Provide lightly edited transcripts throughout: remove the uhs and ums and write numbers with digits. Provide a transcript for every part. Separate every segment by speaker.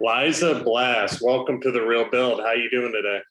Speaker 1: Liza, Blas, welcome to The Real Build. How you doing today?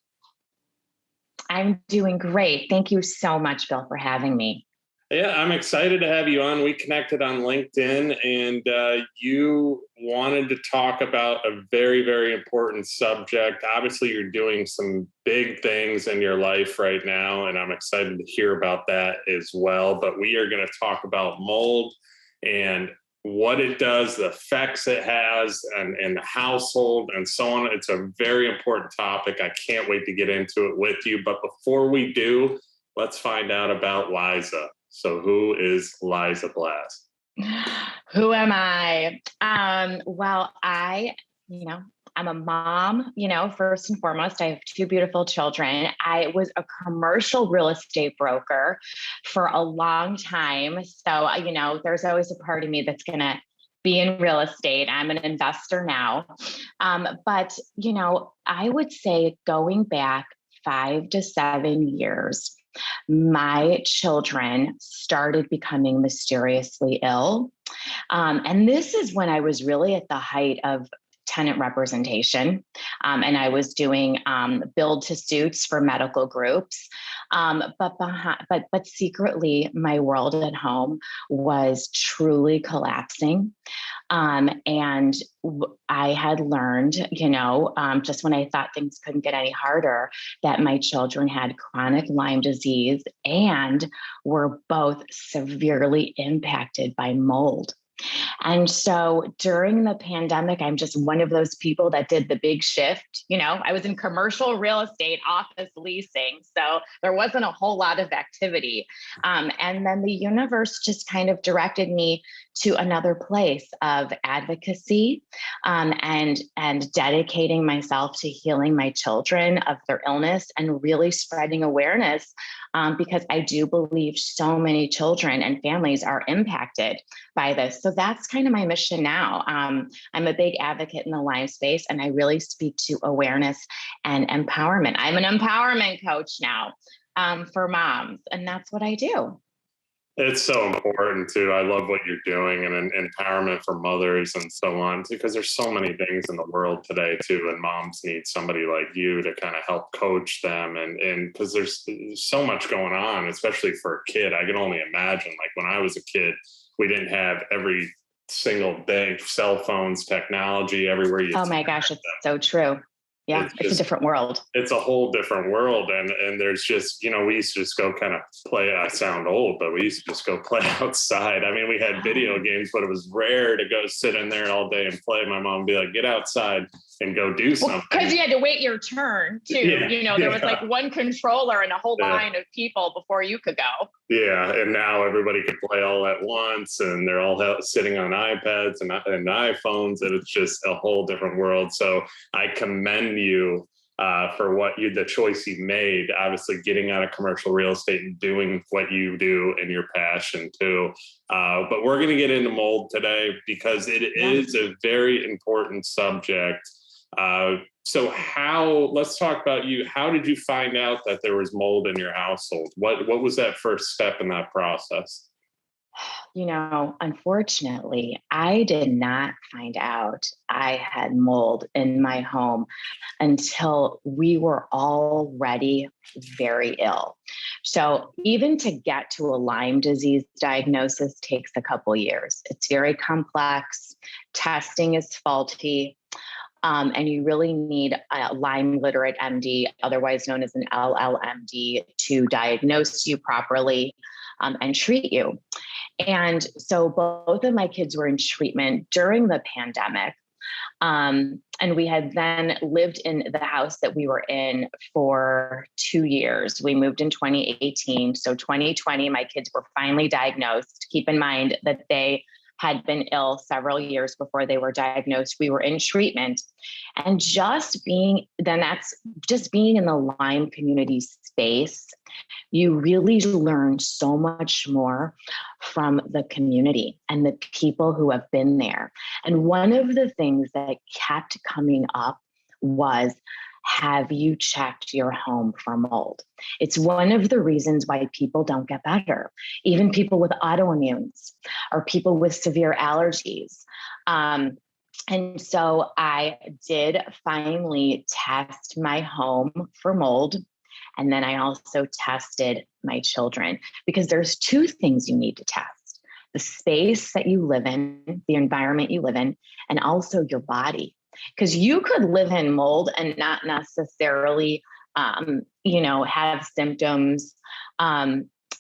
Speaker 2: I'm doing great. Thank you so much, Bill, for having me.
Speaker 1: Yeah, I'm excited to have you on. We connected on LinkedIn, and you wanted to talk about a very, very important subject. Obviously, you're doing some big things in your life right now, and I'm excited to hear about that as well. But we are going to talk about mold and what it does, the effects it has, and the household, and so on. It's a very important topic. I can't wait to get into it with you. But before we do, let's find out about Liza. So who is Liza Blas?
Speaker 2: Who am I? Well, I'm a mom, first and foremost. I have two beautiful children. I was a commercial real estate broker for a long time. So, there's always a part of me that's going to be in real estate. I'm an investor now. But, I would say going back 5 to 7 years, my children started becoming mysteriously ill. And this is when I was really at the height of tenant representation. And I was doing build to suits for medical groups. But secretly, my world at home was truly collapsing. And I had learned, just when I thought things couldn't get any harder, that my children had chronic Lyme disease and were both severely impacted by mold. And so during the pandemic, I'm just one of those people that did the big shift. I was in commercial real estate office leasing, so there wasn't a whole lot of activity. And then the universe just kind of directed me to another place of advocacy, and dedicating myself to healing my children of their illness and really spreading awareness, because I do believe so many children and families are impacted by this. So that's kind of my mission now. I'm a big advocate in the Lyme space, and I really speak to awareness and empowerment. I'm an empowerment coach now, for moms, and that's what I do.
Speaker 1: It's so important too. I love what you're doing, and empowerment for mothers and so on, because there's so many things in the world today too, and moms need somebody like you to kind of help coach them, and because there's so much going on, especially for a kid. I can only imagine, like when I was a kid, we didn't have every single day cell phones, technology everywhere.
Speaker 2: Oh my gosh, it's so true. Yeah, it's a different world.
Speaker 1: It's a whole different world. And there's just, we used to just go kind of play. I sound old, but we used to just go play outside. I mean, we had video games, but it was rare to go sit in there all day and play. My mom would be like, get outside and go do something.
Speaker 2: Because you had to wait your turn too. Yeah, there was like one controller and a whole line of people before you could go.
Speaker 1: Yeah. And now everybody can play all at once, and they're all sitting on iPads and iPhones, and it's just a whole different world. So I commend you for the choice you made, obviously getting out of commercial real estate and doing what you do and your passion too. But we're going to get into mold today because it is a very important subject. So let's talk about you. How did you find out that there was mold in your household? What was that first step in that process?
Speaker 2: Unfortunately, I did not find out I had mold in my home until we were already very ill. So even to get to a Lyme disease diagnosis takes a couple years. It's very complex. Testing is faulty. And you really need a Lyme literate MD, otherwise known as an LLMD, to diagnose you properly and treat you. And so both of my kids were in treatment during the pandemic. And we had then lived in the house that we were in for 2 years. We moved in 2018. So 2020, my kids were finally diagnosed. Keep in mind that they had been ill several years before they were diagnosed. We were in treatment, and that's just being in the Lyme community space. You really learn so much more from the community and the people who have been there. And one of the things that kept coming up was, have you checked your home for mold? It's one of the reasons why people don't get better. Even people with autoimmunes or people with severe allergies. And so I did finally test my home for mold. And then I also tested my children, because there's two things you need to test: the space that you live in, the environment you live in, and also your body. Because you could live in mold and not necessarily, have symptoms,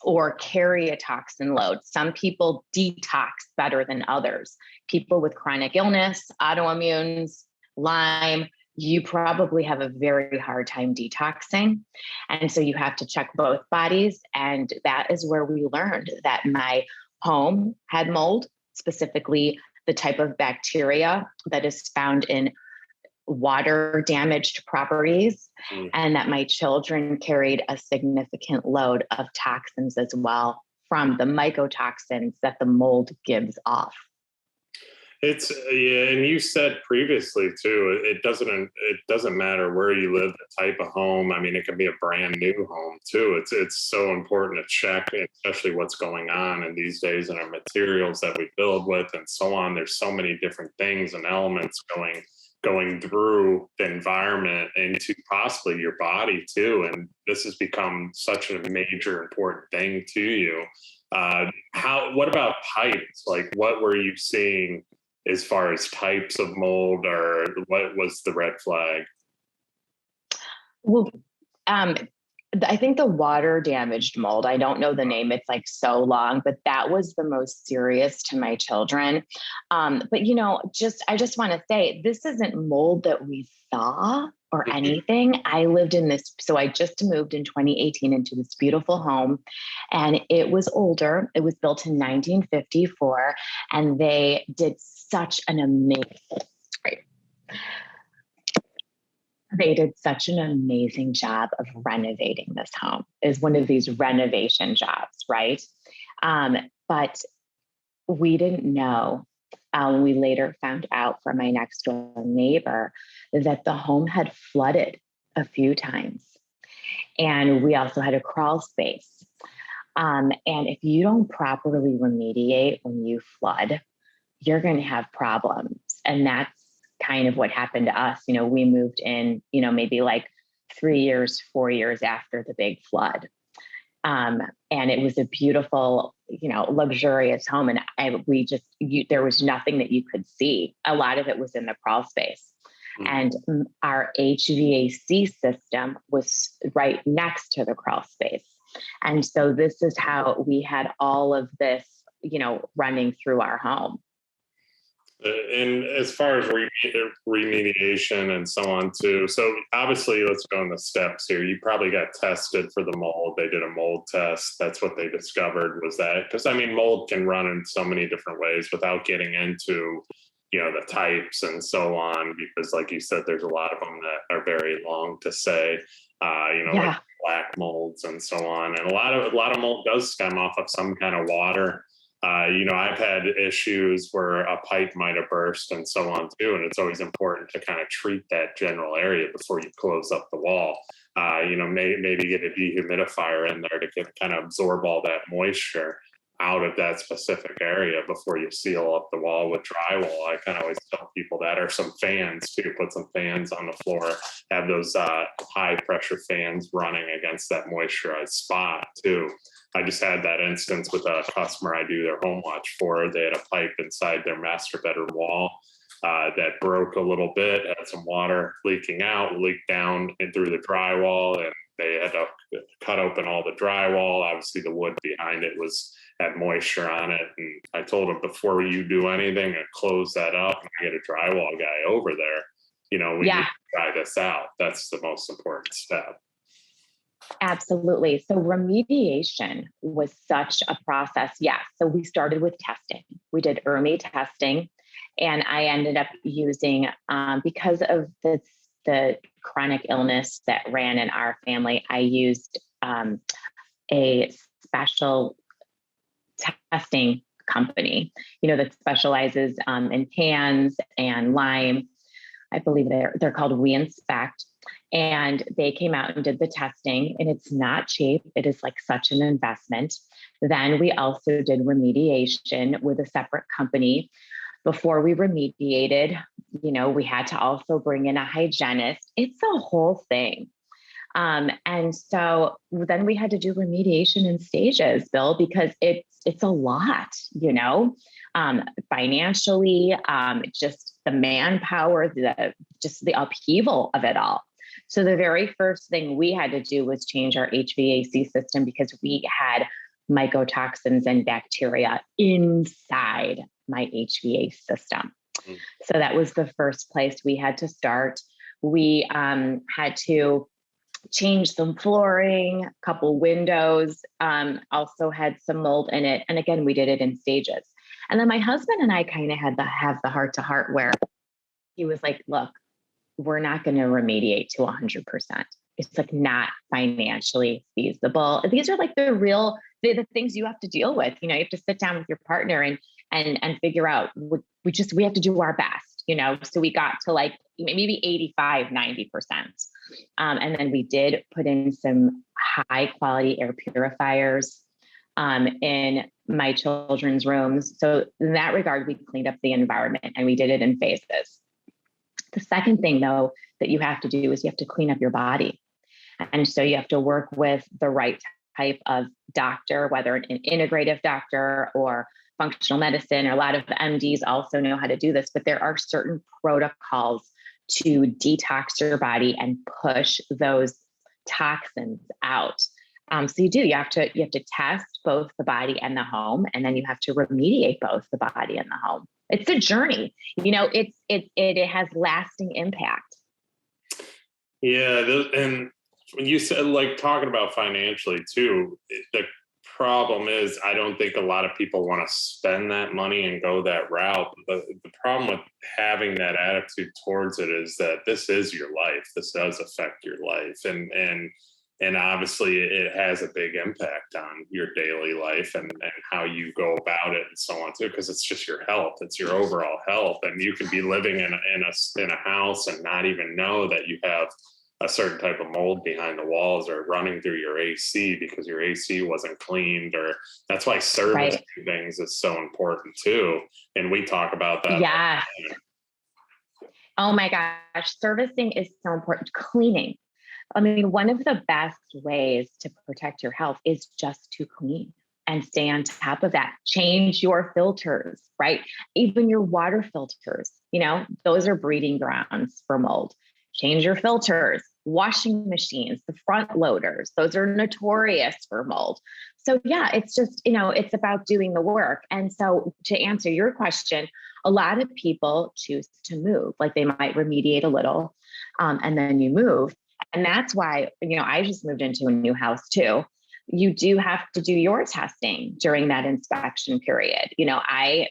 Speaker 2: or carry a toxin load. Some people detox better than others. People with chronic illness, autoimmunes, Lyme, you probably have a very hard time detoxing. And so you have to check both bodies. And that is where we learned that my home had mold, specifically the type of bacteria that is found in water damaged properties, and that my children carried a significant load of toxins as well from the mycotoxins that the mold gives off.
Speaker 1: It's yeah, and you said previously too, it doesn't matter where you live, the type of home. I mean, it can be a brand new home too. It's so important to check, especially what's going on in these days in our materials that we build with and so on. There's so many different things and elements going through the environment into possibly your body too. And this has become such a major important thing to you. What about types? Like, what were you seeing as far as types of mold, or what was the red flag?
Speaker 2: Well, I think the water damaged mold, I don't know the name, it's like so long, but that was the most serious to my children. But I just want to say, this isn't mold that we saw or anything. I lived in this, so I just moved in 2018 into this beautiful home, and it was older. It was built in 1954, and they did such an amazing, right. They did such an amazing job of renovating this home. Is one of these renovation jobs, right? But we didn't know. We later found out from my next door neighbor that the home had flooded a few times. And we also had a crawl space. And if you don't properly remediate when you flood, you're going to have problems. And that's kind of what happened to us. We moved in, maybe like 3 years, 4 years after the big flood. And it was a beautiful, luxurious home. And there was nothing that you could see. A lot of it was in the crawl space. And our HVAC system was right next to the crawl space. And so this is how we had all of this, running through our home.
Speaker 1: And as far as remediation and so on too, so obviously let's go in the steps here. You probably got tested for the mold. They did a mold test. That's what they discovered, was that, because mold can run in so many different ways without getting into the types and so on, because like you said, there's a lot of them that are very long to say, like black molds and so on. And a lot of mold does stem off of some kind of water. I've had issues where a pipe might have burst and so on too. And it's always important to kind of treat that general area before you close up the wall. Maybe get a dehumidifier in there to kind of absorb all that moisture out of that specific area before you seal up the wall with drywall. I kind of always tell people that, or some fans too, put some fans on the floor, have those high pressure fans running against that moisturized spot too. I just had that instance with a customer I do their home watch for. They had a pipe inside their master bedroom wall that broke a little bit, had some water leaking out, leaked down and through the drywall, and they had to cut open all the drywall. Obviously, the wood behind it had moisture on it. And I told them, before you do anything, and close that up and get a drywall guy over there. We need to try this out. That's the most important step.
Speaker 2: Absolutely. So remediation was such a process. Yeah. So we started with testing. We did ERMI testing, and I ended up using, because of the chronic illness that ran in our family, I used a special testing company, that specializes in cans and Lyme. I believe they're called We Inspect. And they came out and did the testing, and it's not cheap. It is like such an investment. Then we also did remediation with a separate company. Before we remediated, we had to also bring in a hygienist. It's a whole thing. And so then we had to do remediation in stages, Bill, because it's a lot, financially, just the manpower, just the upheaval of it all. So the very first thing we had to do was change our HVAC system because we had mycotoxins and bacteria inside my HVAC system. So that was the first place we had to start. We had to change some flooring, a couple windows, also had some mold in it. And again, we did it in stages. And then my husband and I kind of had to have the heart to heart where he was like, look, we're not going to remediate to 100%. It's like not financially feasible. These are like the things you have to deal with. You have to sit down with your partner and figure out, we have to do our best, So we got to like maybe 85, 90%. And then we did put in some high quality air purifiers in my children's rooms. So in that regard, we cleaned up the environment and we did it in phases. The second thing though, that you have to do is you have to clean up your body. And so you have to work with the right type of doctor, whether an integrative doctor or functional medicine, or a lot of the MDs also know how to do this, but there are certain protocols to detox your body and push those toxins out. So you have to test both the body and the home, and then you have to remediate both the body and the home. It's a journey, it has lasting impact.
Speaker 1: Yeah. And when you said like talking about financially too, the problem is I don't think a lot of people want to spend that money and go that route. The problem with having that attitude towards it is that this is your life. This does affect your life. And obviously it has a big impact on your daily life and how you go about it and so on too, because it's just your health. It's your overall health. And you can be living in a house and not even know that you have a certain type of mold behind the walls or running through your AC because your AC wasn't cleaned. Or that's why servicing things is so important too. And we talk about that.
Speaker 2: Yeah. Oh my gosh. Servicing is so important. Cleaning. I mean, one of the best ways to protect your health is just to clean and stay on top of that. Change your filters, right? Even your water filters, those are breeding grounds for mold. Change your filters, washing machines, the front loaders, those are notorious for mold. So yeah, it's just, it's about doing the work. And so to answer your question, a lot of people choose to move, like they might remediate a little, and then you move. And that's why, I just moved into a new house too. You do have to do your testing during that inspection period. I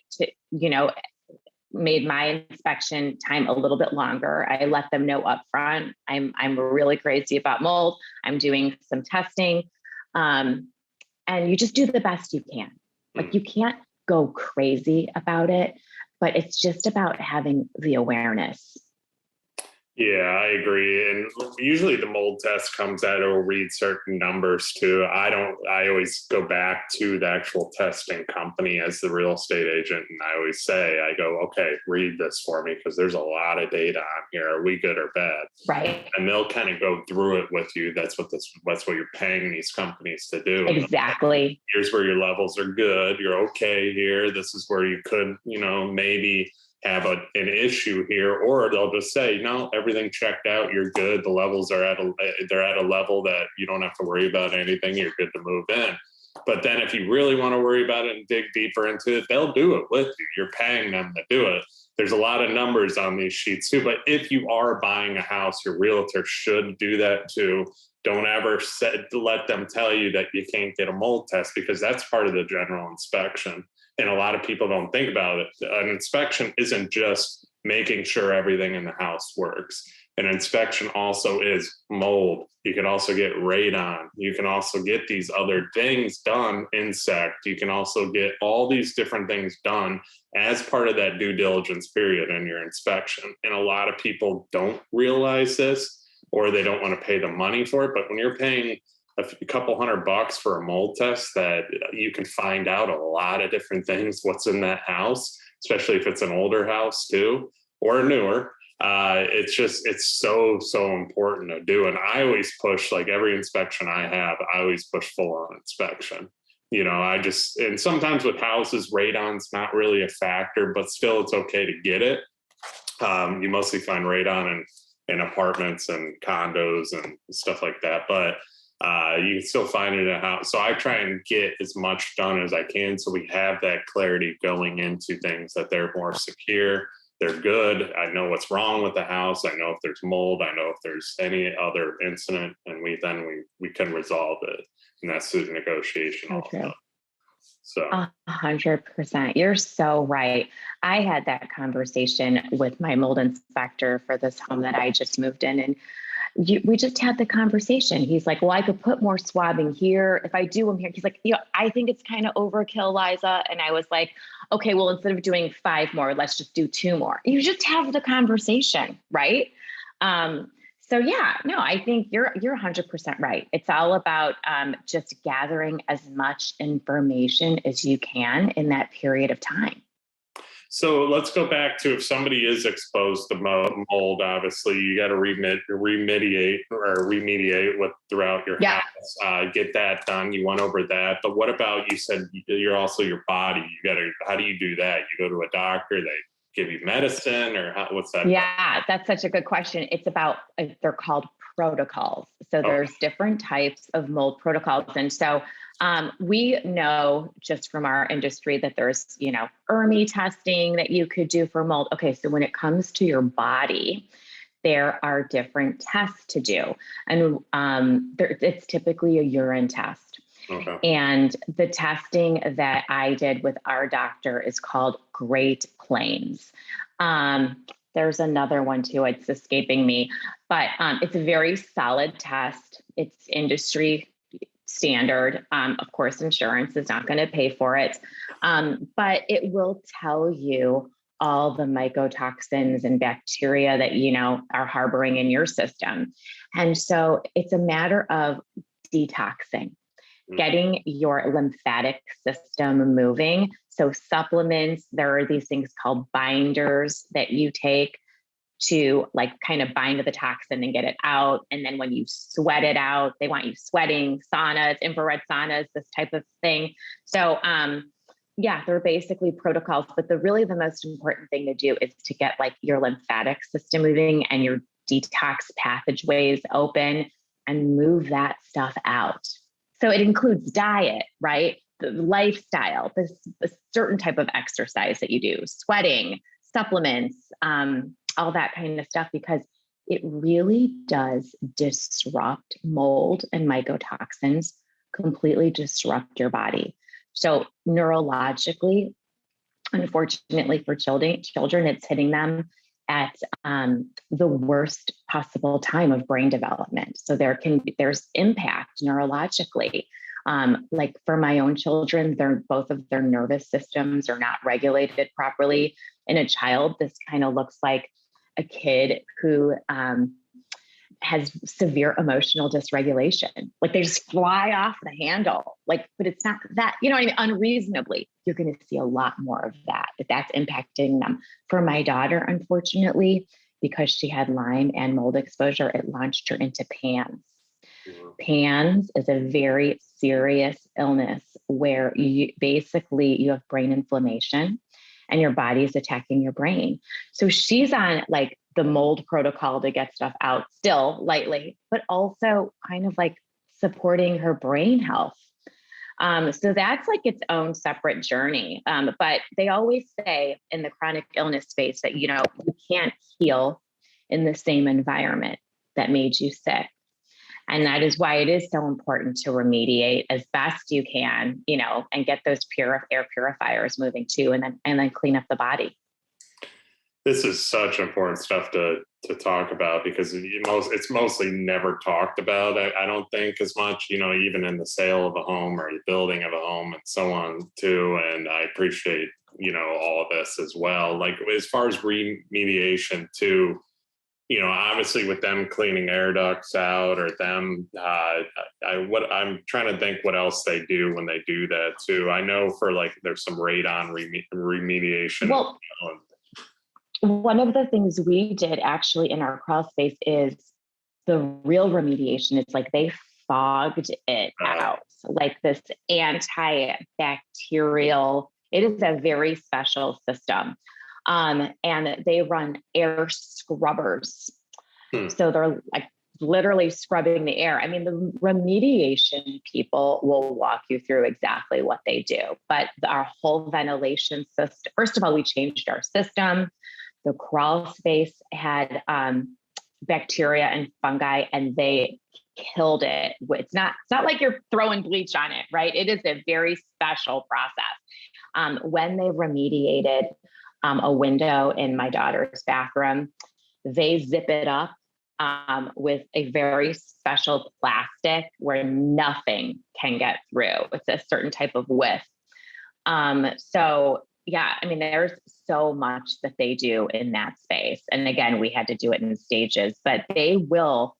Speaker 2: made my inspection time a little bit longer. I let them know up front, I'm really crazy about mold. I'm doing some testing. And you just do the best you can. Like you can't go crazy about it, but it's just about having the awareness.
Speaker 1: Yeah, I agree. And usually the mold test comes out, it'll read certain numbers too. I always go back to the actual testing company as the real estate agent. And I always say, I go, okay, read this for me because there's a lot of data on here. Are we good or bad?
Speaker 2: Right.
Speaker 1: And they'll kind of go through it with you. That's what you're paying these companies to do.
Speaker 2: Exactly.
Speaker 1: Here's where your levels are good. You're okay here. This is where you could, maybe have an issue here, or they'll just say, no, everything checked out. You're good. The levels are at a level that you don't have to worry about anything. You're good to move in. But then if you really want to worry about it and dig deeper into it, they'll do it with you. You're paying them to do it. There's a lot of numbers on these sheets too. But if you are buying a house, your realtor should do that too. Don't ever let them tell you that you can't get a mold test, because that's part of the general inspection. And a lot of people don't think about it. An inspection isn't just making sure everything in the house works. An inspection also is mold. You can also get radon. You can also get these other things done, insect. You can also get all these different things done as part of that due diligence period in your inspection. And a lot of people don't realize this, or they don't want to pay the money for it. But when you're paying a couple $100 for a mold test, that you can find out a lot of different things, what's in that house. especially if it's an older house too, or a newer. It's so important to do. And I always push, like every inspection I have, I always push full on inspection. And sometimes with houses, radon's not really a factor, but still it's okay to get it. You mostly find radon in apartments and condos and stuff like that, but you can still find it in a house. So I try and get as much done as I can, so we have that clarity going into things, that they're more secure, they're good. I know what's wrong with the house. I know if there's mold. I know if there's any other incident, and we can resolve it. And that's the negotiation.
Speaker 2: So true.
Speaker 1: So
Speaker 2: 100%. You're so right. I had that conversation with my mold inspector for this home that I just moved in, and we just had the conversation. He's like, well, I could put more swabbing here if I do them here. He's like, I think it's kind of overkill, Liza. And I was like, okay, well, instead of doing 5 more, let's just do 2 more. You just have the conversation, right? So yeah, no, I think you're 100% right. It's all about just gathering as much information as you can in that period of time.
Speaker 1: So let's go back to, if somebody is exposed to mold, obviously you got to remediate throughout your house, get that done. You went over that, but what about, you said you're also your body. How do you do that? You go to a doctor, they give you medicine, or what's that?
Speaker 2: Yeah, that's such a good question. It's about, they're called protocols. So there's different types of mold protocols. And so we know just from our industry that there's, ERMI testing that you could do for mold. Okay. So when it comes to your body, there are different tests to do. And it's typically a urine test. Okay. And the testing that I did with our doctor is called Great Plains. There's another one too, it's escaping me, but it's a very solid test. It's industry standard. Of course, insurance is not going to pay for it, but it will tell you all the mycotoxins and bacteria that, are harboring in your system. And so it's a matter of detoxing, getting your lymphatic system moving. So supplements, there are these things called binders that you take to kind of bind to the toxin and get it out. And then when you sweat it out, they want you sweating, saunas, infrared saunas, this type of thing. So they're basically protocols, but the most important thing to do is to get your lymphatic system moving and your detox passageways open and move that stuff out. So it includes diet, right? The lifestyle, a certain type of exercise that you do, sweating, supplements, all that kind of stuff, because it really does disrupt mold and mycotoxins, completely disrupt your body. So neurologically, unfortunately for children, it's hitting them at the worst possible time of brain development. So there's impact neurologically. Like for my own children, both of their nervous systems are not regulated properly. In a child, this kind of looks like a kid who has severe emotional dysregulation. Like they just fly off the handle, but it's not that, unreasonably. You're going to see a lot more of that, if that's impacting them. For my daughter, unfortunately, because she had Lyme and mold exposure, it launched her into PANS. PANS is a very serious illness where you have brain inflammation and your body is attacking your brain. So she's on the mold protocol to get stuff out still lightly, but also kind of supporting her brain health. So that's its own separate journey. But they always say in the chronic illness space that, you can't heal in the same environment that made you sick. And that is why it is so important to remediate as best you can, and get those air purifiers moving too, and then clean up the body.
Speaker 1: This is such important stuff to talk about, because it's mostly never talked about. I don't think as much, even in the sale of a home or the building of a home and so on too. And I appreciate, all of this as well. As far as remediation too, obviously with them cleaning air ducts out or them, I'm trying to think what else they do when they do that too. I know for like, there's some radon remediation.
Speaker 2: Well, one of the things we did actually in our crawl space is the real remediation. It's like they fogged it out, like this antibacterial. It is a very special system. And they run air scrubbers. So they're like literally scrubbing the air. I mean, the remediation people will walk you through exactly what they do, but our whole ventilation system, first of all, we changed our system. The crawl space had bacteria and fungi, and they killed it. It's not like you're throwing bleach on it, right? It is a very special process. When they remediated a window in my daughter's bathroom, they zip it up with a very special plastic where nothing can get through. It's a certain type of width. So yeah, I mean, there's so much that they do in that space. And again, we had to do it in stages, but they will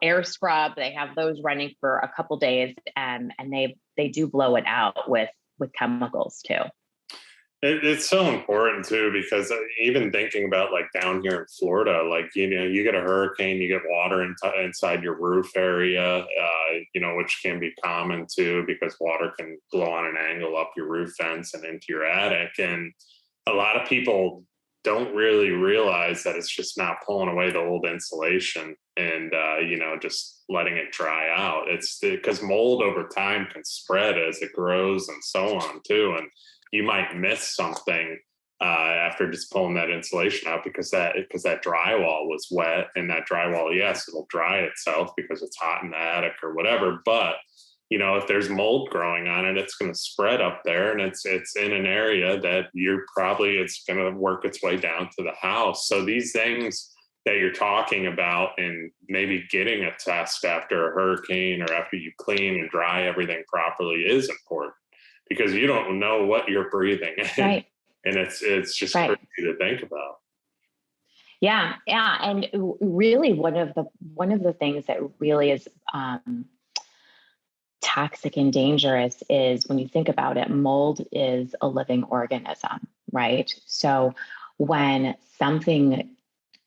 Speaker 2: air scrub. They have those running for a couple days, and they do blow it out with chemicals too.
Speaker 1: It's so important too, because even thinking about like down here in Florida, like, you get a hurricane, you get water inside your roof area, which can be common too, because water can blow on an angle up your roof vents and into your attic. And a lot of people don't really realize that it's just not pulling away the old insulation and, just letting it dry out. It's because mold over time can spread as it grows and so on too. And you might miss something after just pulling that insulation out because that drywall was wet, and that drywall, yes, it'll dry itself because it's hot in the attic or whatever. But if there's mold growing on it, it's going to spread up there, and it's in an area that it's going to work its way down to the house. So these things that you're talking about, and maybe getting a test after a hurricane or after you clean and dry everything properly, is important, because you don't know what you're breathing in.
Speaker 2: Right.
Speaker 1: And it's just crazy to think about.
Speaker 2: Yeah. And really one of the things that really is toxic and dangerous is, when you think about it, mold is a living organism, right? So when something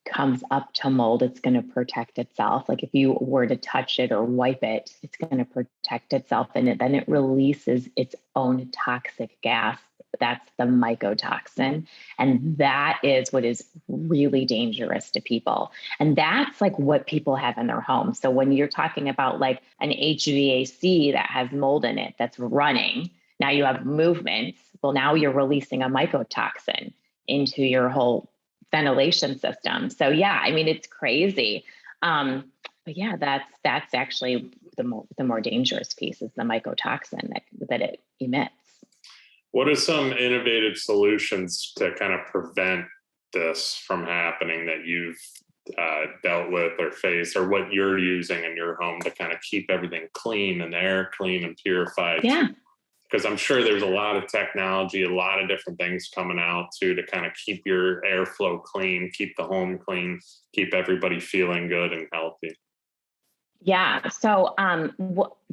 Speaker 2: comes up to mold, it's going to protect itself. Like if you were to touch it or wipe it, it's going to protect itself, and then it releases its own toxic gas. That's the mycotoxin. And that is what is really dangerous to people. And that's like what people have in their homes. So when you're talking about like an HVAC that has mold in it that's running, now you have movements. Well, now you're releasing a mycotoxin into your whole ventilation system. So yeah, I mean, it's crazy. But yeah, that's actually the more dangerous piece, is the mycotoxin that it emits.
Speaker 1: What are some innovative solutions to kind of prevent this from happening that you've dealt with or faced, or what you're using in your home to kind of keep everything clean and the air clean and purified?
Speaker 2: Yeah.
Speaker 1: Because I'm sure there's a lot of technology, a lot of different things coming out too, to kind of keep your airflow clean, keep the home clean, keep everybody feeling good and healthy.
Speaker 2: Yeah. So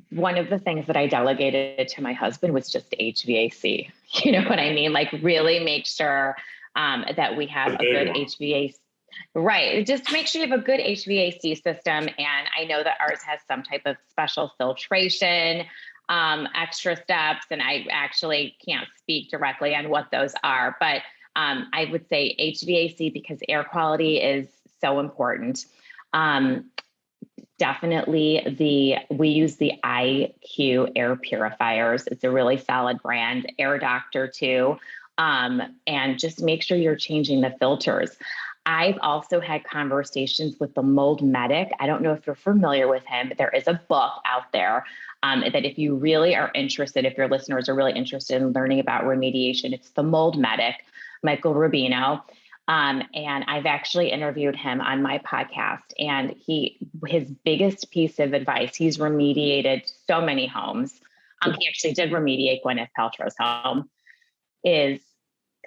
Speaker 2: one of the things that I delegated to my husband was just HVAC. You know what I mean? Like really make sure that we have a good HVAC. Right. Just make sure you have a good HVAC system. And I know that ours has some type of special filtration, extra steps. And I actually can't speak directly on what those are, but I would say HVAC, because air quality is so important. Definitely we use the IQ air purifiers. It's a really solid brand. Air Doctor too. And just make sure you're changing the filters. I've also had conversations with the mold medic. I don't know if you're familiar with him, but there is a book out there that if you really are interested, if your listeners are really interested in learning about remediation, it's the mold medic, Michael Rubino. And I've actually interviewed him on my podcast, and his biggest piece of advice, he's remediated so many homes. He actually did remediate Gwyneth Paltrow's home, is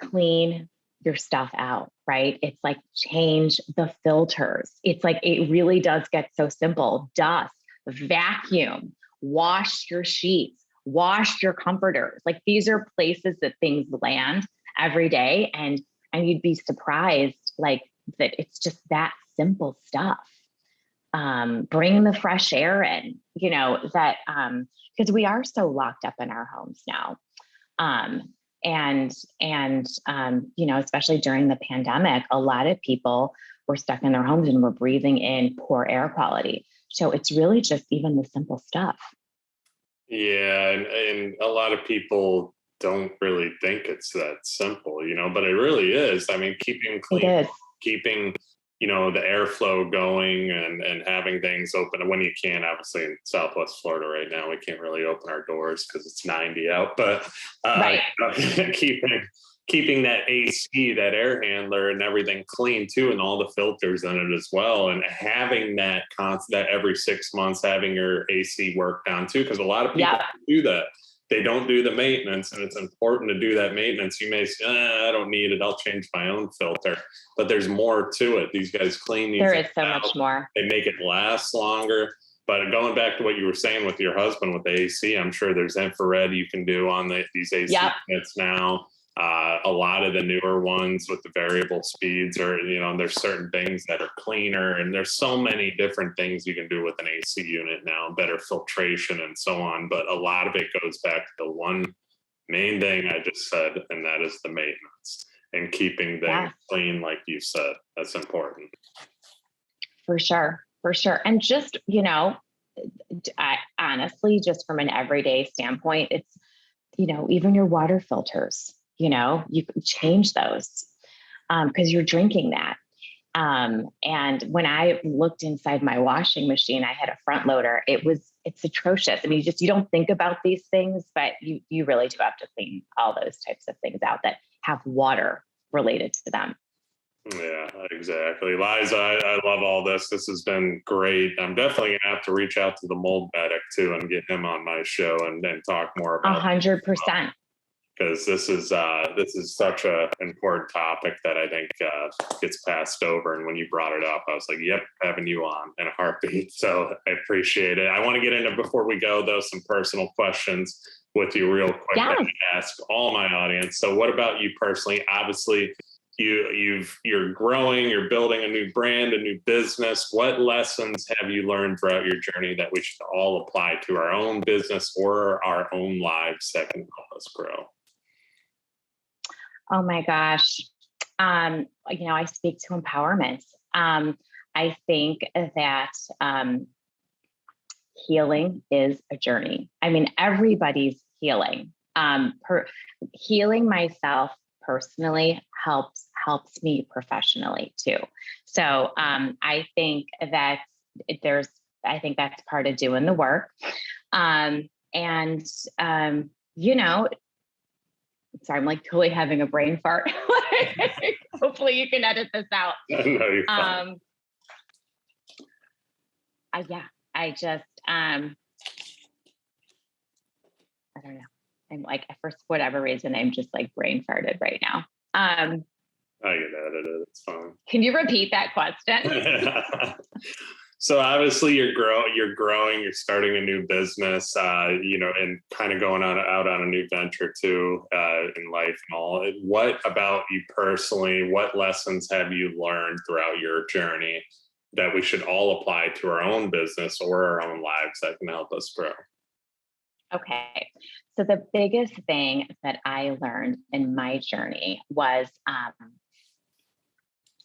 Speaker 2: clean your stuff out, right? It's like change the filters. It's like, it really does get so simple. Dust, vacuum, wash your sheets, wash your comforters. Like these are places that things land every day. And you'd be surprised like that it's just that simple stuff. Bring the fresh air in, you know, that, because we are so locked up in our homes now. You know, especially during the pandemic, a lot of people were stuck in their homes and were breathing in poor air quality. So it's really just even the simple stuff.
Speaker 1: Yeah. And a lot of people don't really think it's that simple, you know, but it really is. I mean, keeping clean, keeping, you know, the airflow going and having things open when you can. Obviously in Southwest Florida right now, we can't really open our doors because it's 90 out, but
Speaker 2: right.
Speaker 1: keeping that AC, that air handler and everything clean too, and all the filters in it as well. And having that constant, that every 6 months, having your AC worked on too, because a lot of people do that. They don't do the maintenance, and it's important to do that maintenance. You may say, I don't need it. I'll change my own filter, but there's more to it. These guys clean these.
Speaker 2: There is so much more.
Speaker 1: They make it last longer. But going back to what you were saying with your husband with the AC, I'm sure there's infrared you can do on these AC units now. A lot of the newer ones with the variable speeds are, you know, there's certain things that are cleaner, and there's so many different things you can do with an AC unit now, better filtration and so on. But a lot of it goes back to the one main thing I just said, and that is the maintenance and keeping things clean, like you said. That's important.
Speaker 2: For sure. For sure. And just, you know, I honestly, just from an everyday standpoint, it's, you know, even your water filters, you know, you can change those because you're drinking that. And when I looked inside my washing machine, I had a front loader. It's atrocious. I mean, you don't think about these things, but you really do have to clean all those types of things out that have water related to them.
Speaker 1: Yeah, exactly. Liza, I love all this. This has been great. I'm definitely going to have to reach out to the mold medic too and get him on my show and then talk more about
Speaker 2: 100%.
Speaker 1: Because this is such a important topic that I think gets passed over. And when you brought it up, I was like, yep, having you on in a heartbeat. So I appreciate it. I want to get into, before we go though, some personal questions with you real quick that I ask all my audience. So what about you personally? Obviously, you're growing, you're building a new brand, a new business. What lessons have you learned throughout your journey that we should all apply to our own business or our own lives that can help us grow?
Speaker 2: Oh my gosh. You know, I speak to empowerment. I think that healing is a journey. I mean, everybody's healing. Healing myself personally helps me professionally too. So I think that's part of doing the work. You know, sorry, I'm like totally having a brain fart. Hopefully you can edit this out.
Speaker 1: No, you're fine.
Speaker 2: I just I don't know. I'm like, for whatever reason, I'm just like brain farted right now.
Speaker 1: I can edit it. It's fine.
Speaker 2: Can you repeat that question?
Speaker 1: So obviously you're growing, you're starting a new business, you know, and kind of going out on a new venture too, in life and all. What about you personally? What lessons have you learned throughout your journey that we should all apply to our own business or our own lives that can help us grow?
Speaker 2: Okay. So the biggest thing that I learned in my journey was,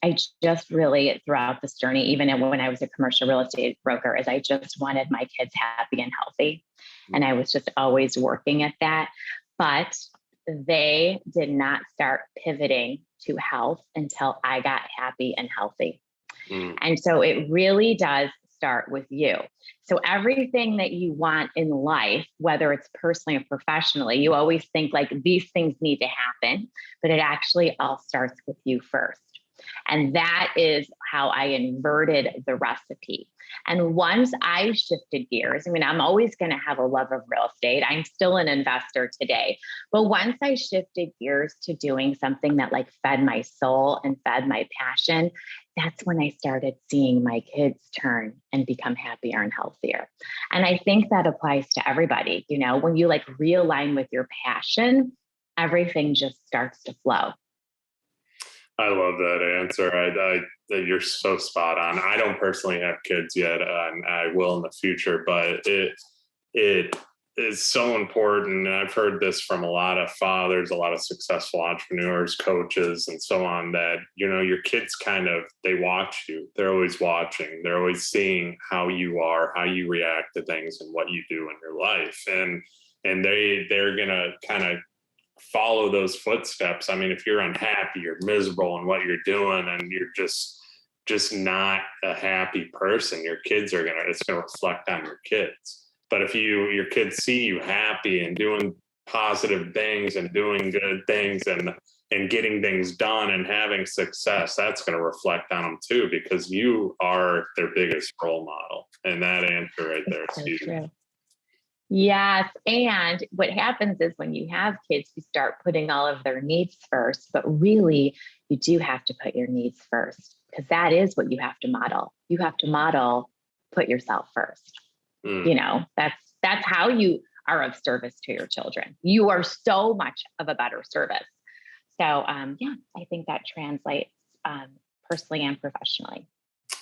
Speaker 2: I just really, throughout this journey, even when I was a commercial real estate broker, is I just wanted my kids happy and healthy. And I was just always working at that. But they did not start pivoting to health until I got happy and healthy. And so it really does start with you. So everything that you want in life, whether it's personally or professionally, you always think like these things need to happen, but it actually all starts with you first. And that is how I inverted the recipe. And once I shifted gears, I mean, I'm always going to have a love of real estate. I'm still an investor today. But once I shifted gears to doing something that like fed my soul and fed my passion, that's when I started seeing my kids turn and become happier and healthier. And I think that applies to everybody. You know, when you like realign with your passion, everything just starts to flow.
Speaker 1: I love that answer. You're so spot on. I don't personally have kids yet, and I will in the future, but it is so important. And I've heard this from a lot of fathers, a lot of successful entrepreneurs, coaches, and so on, that, you know, your kids they watch you. They're always watching. They're always seeing how you are, how you react to things and what you do in your life. And they're going to kind of follow those footsteps. I mean, if you're unhappy, you're miserable in what you're doing, and you're just not a happy person, it's going to reflect on your kids. But if your kids see you happy and doing positive things and doing good things and getting things done and having success, that's going to reflect on them too, because you are their biggest role model. And that answer right there is huge.
Speaker 2: True. Yes. And what happens is when you have kids, you start putting all of their needs first, but really you do have to put your needs first, because that is what you have to model. You have to model, put yourself first. You know, that's how you are of service to your children. You are so much of a better service. So yeah, I think that translates personally and professionally.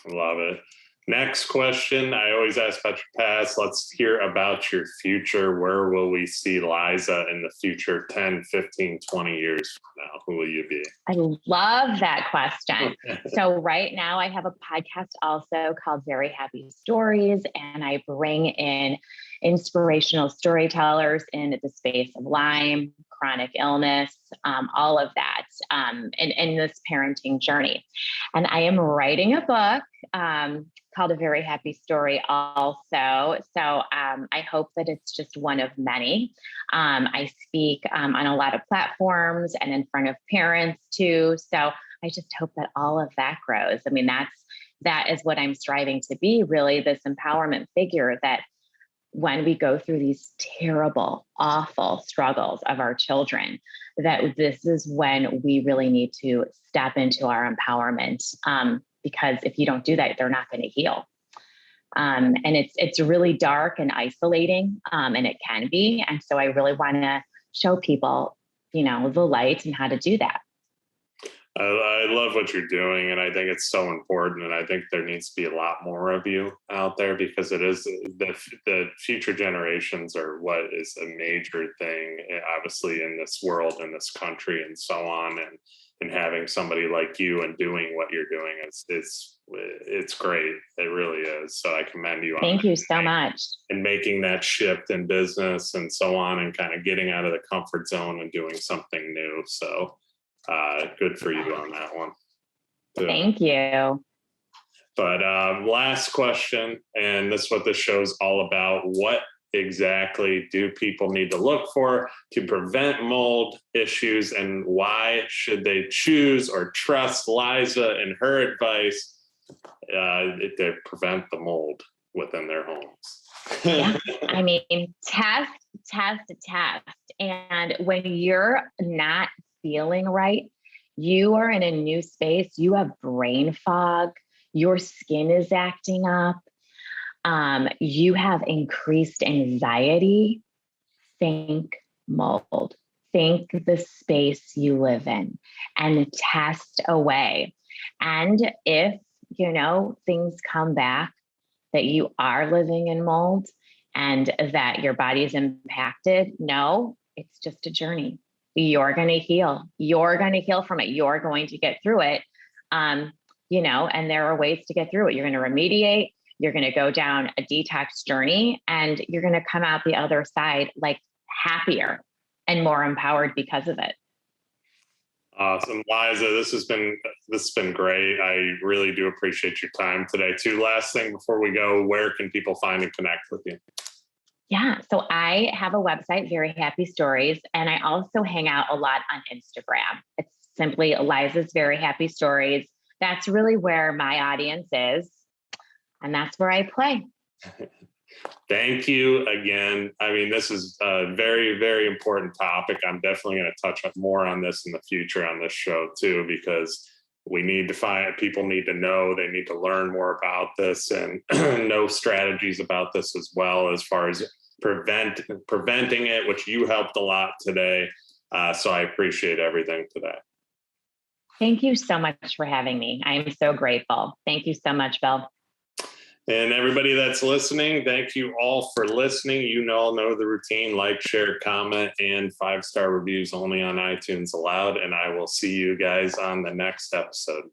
Speaker 1: Love it. Next question. I always ask about your past. Let's hear about your future. Where will we see Liza in the future, 10, 15, 20 years from now? Who will you be?
Speaker 2: I love that question. So right now I have a podcast also called Very Happy Stories, and I bring in inspirational storytellers in the space of Lyme, chronic illness, all of that, in this parenting journey. And I am writing a book called A Very Happy Story also. So I hope that it's just one of many. I speak on a lot of platforms and in front of parents too. So I just hope that all of that grows. I mean, that is what I'm striving to be, really, this empowerment figure that when we go through these terrible, awful struggles of our children, that this is when we really need to step into our empowerment. Because if you don't do that, they're not going to heal. And it's really dark and isolating, and it can be. And so I really want to show people, you know, the light and how to do that.
Speaker 1: I love what you're doing, and I think it's so important. And I think there needs to be a lot more of you out there, because it is the future generations are what is a major thing, obviously, in this world, in this country, and so on. And having somebody like you and doing what you're doing, it's great. It really is. So I commend you.
Speaker 2: Thank you so much.
Speaker 1: And making that shift in business and so on, and kind of getting out of the comfort zone and doing something new. So good for you on that one. too.
Speaker 2: Thank you.
Speaker 1: But last question, and this is what this show is all about. What exactly do people need to look for to prevent mold issues, and why should they choose or trust Liza and her advice to prevent the mold within their homes?
Speaker 2: Yeah. I mean, test. And when you're not feeling right, you are in a new space, you have brain fog, your skin is acting up, you have increased anxiety, think mold. Think the space you live in and test away. And if, things come back that you are living in mold and that your body is impacted, no, it's just a journey. You're going to heal. You're going to heal from it. You're going to get through it. And there are ways to get through it. You're going to remediate. You're going to go down a detox journey, and you're going to come out the other side like happier and more empowered because of it.
Speaker 1: Awesome. Liza, this has been great. I really do appreciate your time today too. Last thing before we go, where can people find and connect with you?
Speaker 2: Yeah. So I have a website, Very Happy Stories, and I also hang out a lot on Instagram. It's simply Liza's Very Happy Stories. that's really where my audience is. And that's where I play.
Speaker 1: Thank you again. I mean, this is a very, very important topic. I'm definitely going to touch up more on this in the future on this show too, because we need to find, people need to know, they need to learn more about this and know strategies about this as well, as far as preventing it, which you helped a lot today. So I appreciate everything today.
Speaker 2: Thank you so much for having me. I am so grateful. Thank you so much, Bill.
Speaker 1: And everybody that's listening, thank you all for listening. You all know the routine: like, share, comment, and 5-star reviews only on iTunes allowed. And I will see you guys on the next episode.